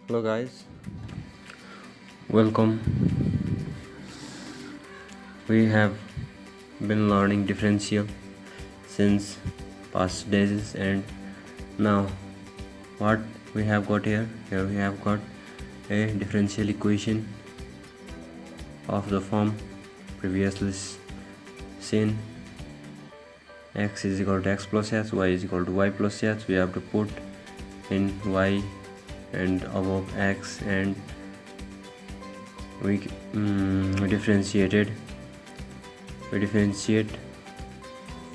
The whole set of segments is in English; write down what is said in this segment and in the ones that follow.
Hello guys, welcome. We have been learning differential since past days, and now what we have got here we have got a differential equation of the form previously seen. X is equal to x plus h, y is equal to y plus h. We have to put in y and above x, and we differentiate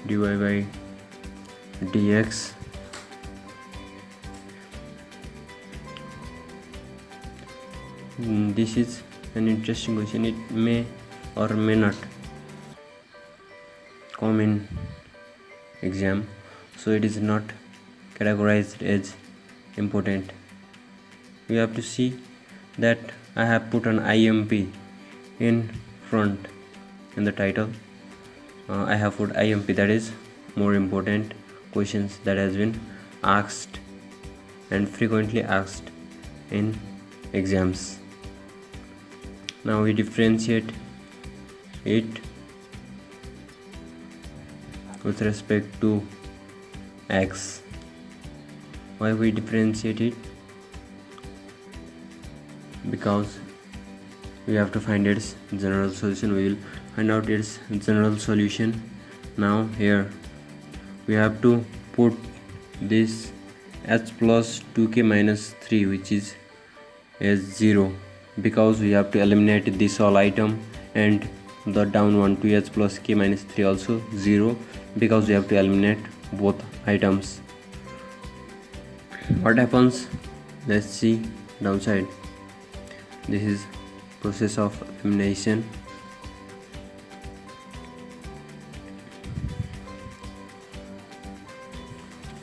dy by dx. This is an interesting question. It may or may not come in exam, so it is not categorized as important. We have to see that I have put an IMP in front in the title. I have put IMP, that is more important questions that has been asked and frequently asked in exams. Now we differentiate it with respect to x. Why we differentiate it? Because we have to find its general solution. We will find out its general solution. Now here we have to put this h plus 2k minus 3, which is as 0, because we have to eliminate this whole item, and the down one 2h plus k minus 3 also 0, because we have to eliminate both items. What happens? Let's see downside. This is process of elimination.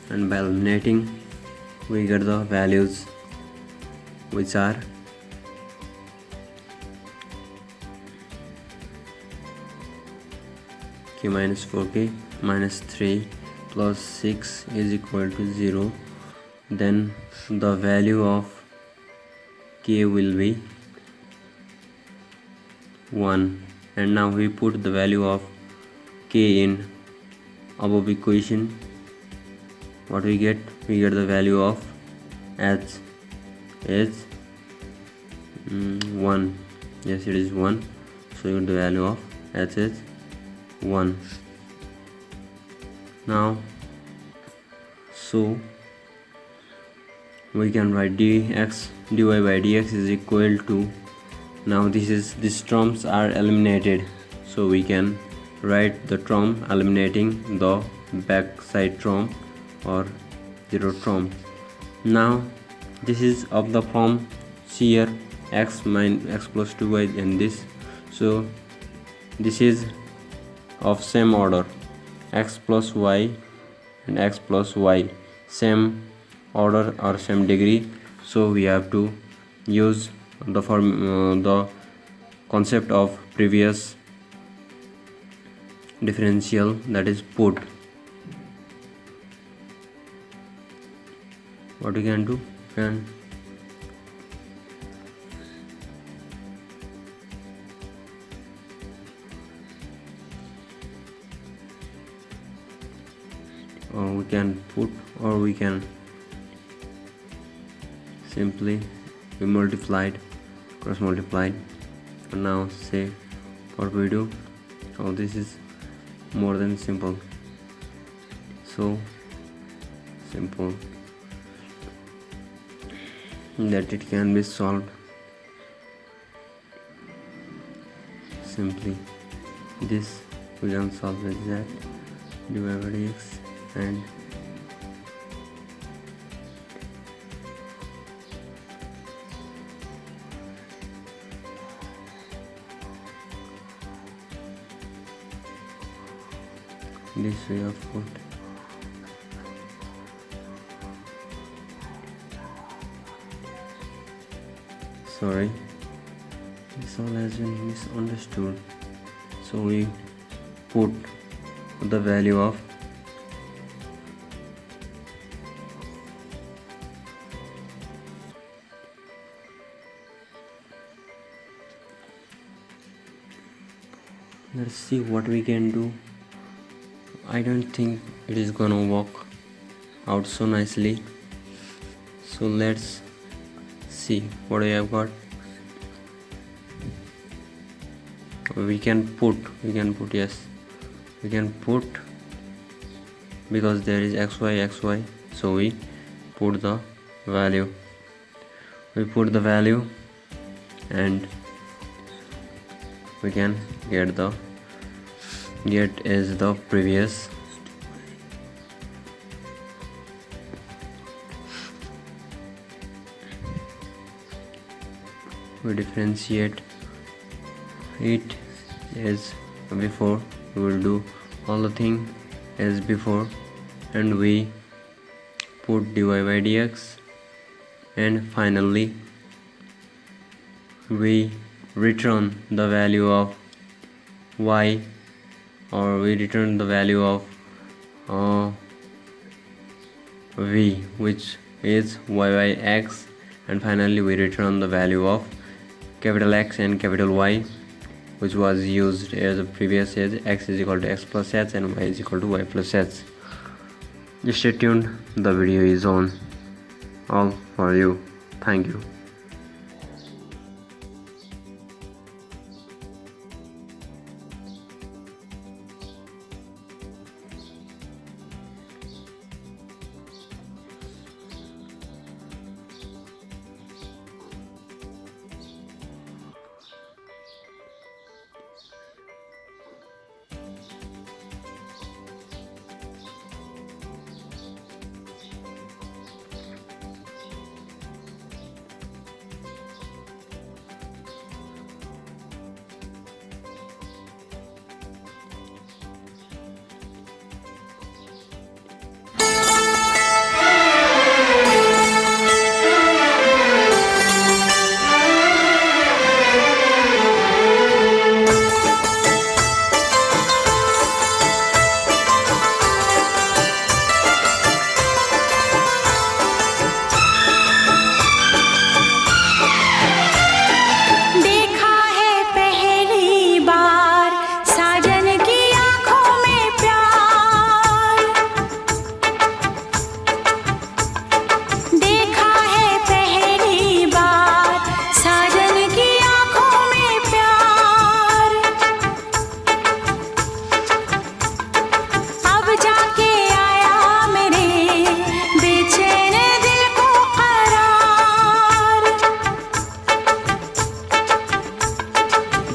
And by eliminating, we get the values which are k minus 4k minus 3 plus 6 is equal to 0. Then the value of k will be 1, and now we put the value of k in above equation. What we get? We get the value of h is 1. Yes, it is 1. So you get the value of h is 1. Now so we can write dy by dx is equal to, now these terms are eliminated, so we can write the term eliminating the back side term or 0 term. Now this is of the form, see here, x plus 2y and this, so this is of same order, x plus y and x plus y, same order or same degree, so we have to use the concept of previous differential, that is put. What we can do, or we can put, or we can simply be multiplied, cross multiplied. And now say what we do. Oh, this is more than simple, so simple that it can be solved simply. This we can solve with that dy by dx, and this we have put sorry, this all has been misunderstood. So we put the value of Let's see what we can do. I don't think it is gonna work out so nicely, so let's see what we have got. We can put yes, we can put, because there is xy, so we put the value, and we can get as the previous. We differentiate it as before. We will do all the thing as before, and we put dy by dx, and finally we return the value of y, or we return the value of v, which is y by x, and finally we return the value of capital X and capital Y, which was used as a previous as x is equal to x plus h and y is equal to y plus h. Just stay tuned, the video is on all for you. Thank you.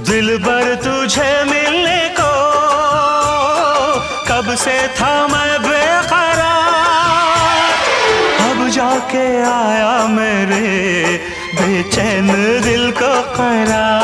दिलबर तुझे मिलने को कब से था मैं बेकरार, अब जाके आया मेरे बेचैन दिल को करार।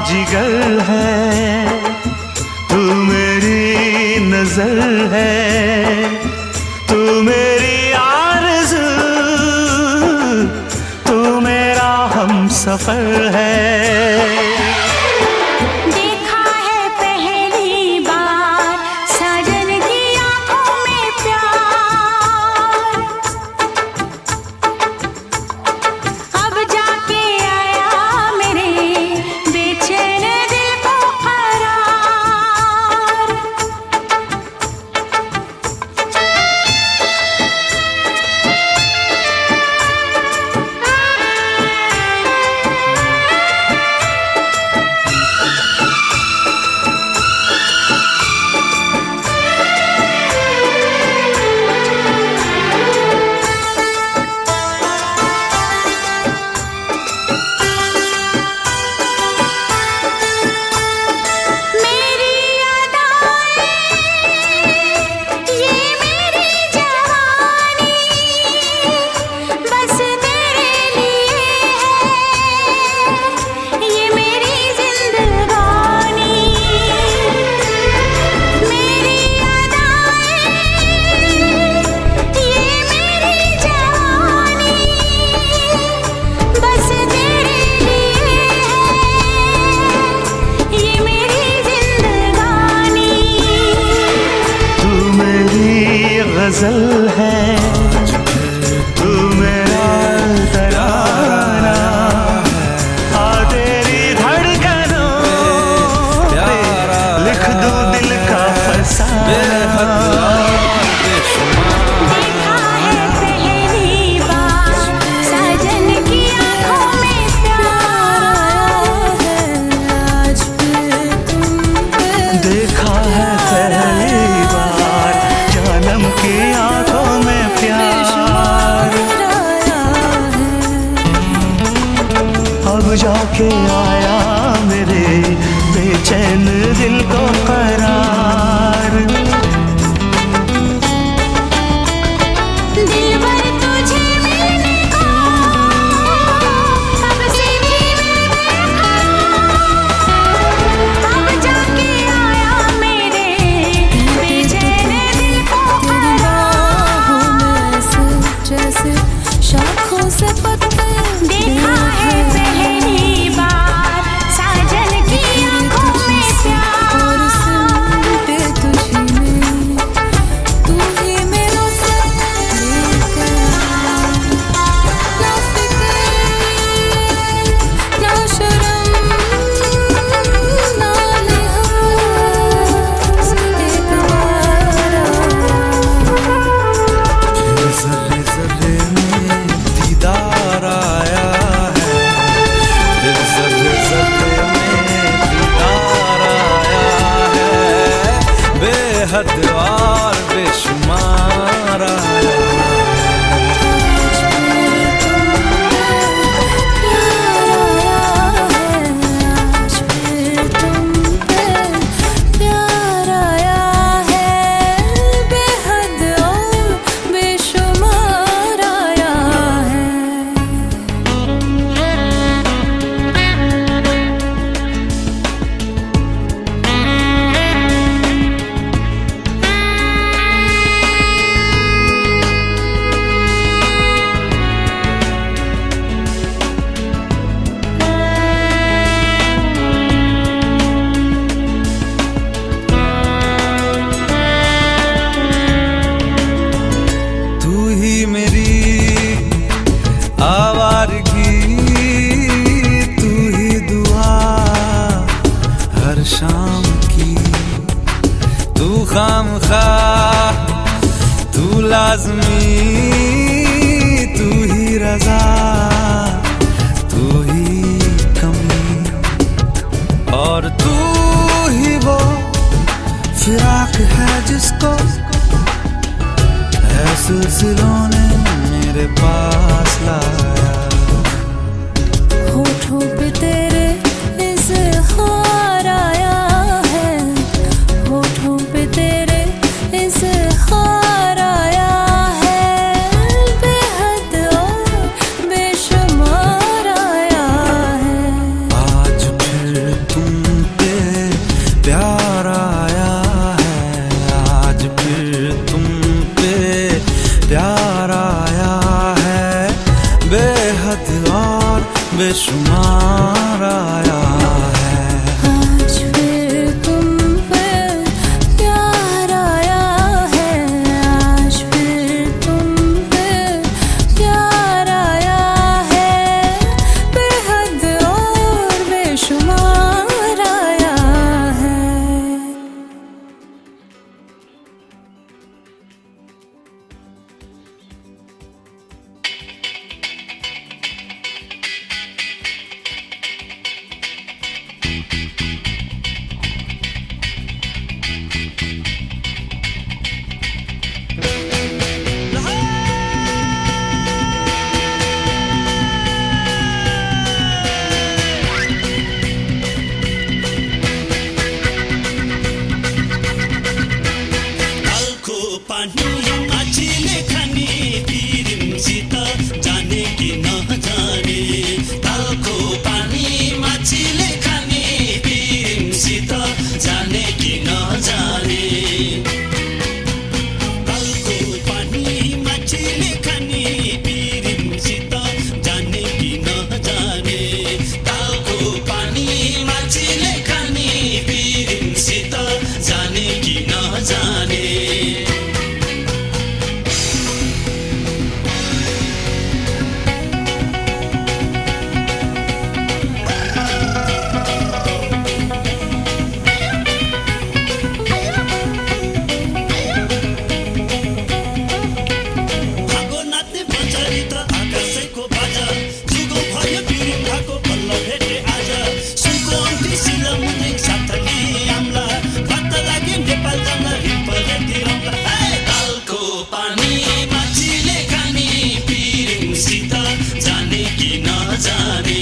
जिगर है तू मेरी नजर है, तू मेरी आरज़ू, तू मेरा हमसफर है। देखा है पहली बार साजन की आंखों में प्यार, अब जाके आया मेरे बेचैन दिल को करार। दिलबर तुझे मिलने को कब से भी मैं बेकरार। अब जाके आया मेरे बेचैन दिल को करार। जैसे शाखों से पत्ते देखा है पहली बार साजन की आंखों में प्यार। और सिमटे तुझी में, तू ही मेरा सब बेकरार। ना फिक्र ना शर्म ना लिहाज़, एक बार जर्रे जर्रे में दीदार आया है, दिल जर्रे जर्रे में दीदार आया है, बेहद और बेशुमार आया है। प्यार आया है, बेहद और बेशुमार आया है। तू ही मेरी आवारगी, तू ही दुआ हर शाम की, तू खामखा तू लाज़मी, तू ही रज़ा तू ही कमी, और तू ही वो फिराक है जिसको है सिलसिलों ने मेरे पास लाया। होठों पे तेरे इज़हार आया है, होठों पे तेरे इज़हार आया है, बेहद और बेशुमार आया है। आज फिर तुम पे प्यार आया है, आज फिर तुम पे प्यार आया है, बेहद और बेशुमार आया है। आज फिर तुम पे प्यार आया है, आज फिर तुम पे प्यार आया है, बेहद और बेशुमार आया है। तालको पानी माछीले खाने पिरिमसित जाने कि नजाने। तालको पानी माछीले खाने पिरिमसित जाने कि नजाने। तालको पानी माछीले खाने पिरिमसित जाने कि नजाने। तालको पानी माछीले खाने पिरिमसित जाने कि नजाने। भागो नाच्ने बजारी त आकाशैको बाजा, जुगो भयो पिरिम भएको बल्ल भेटे आज। सुनको अन्ती सिला मुनि साथली आम्ला, बात लागे नेपाल जान रिम्परेती रम्ला। तालको पानी माछीले खाने पिरिमसित जाने कि नजाने।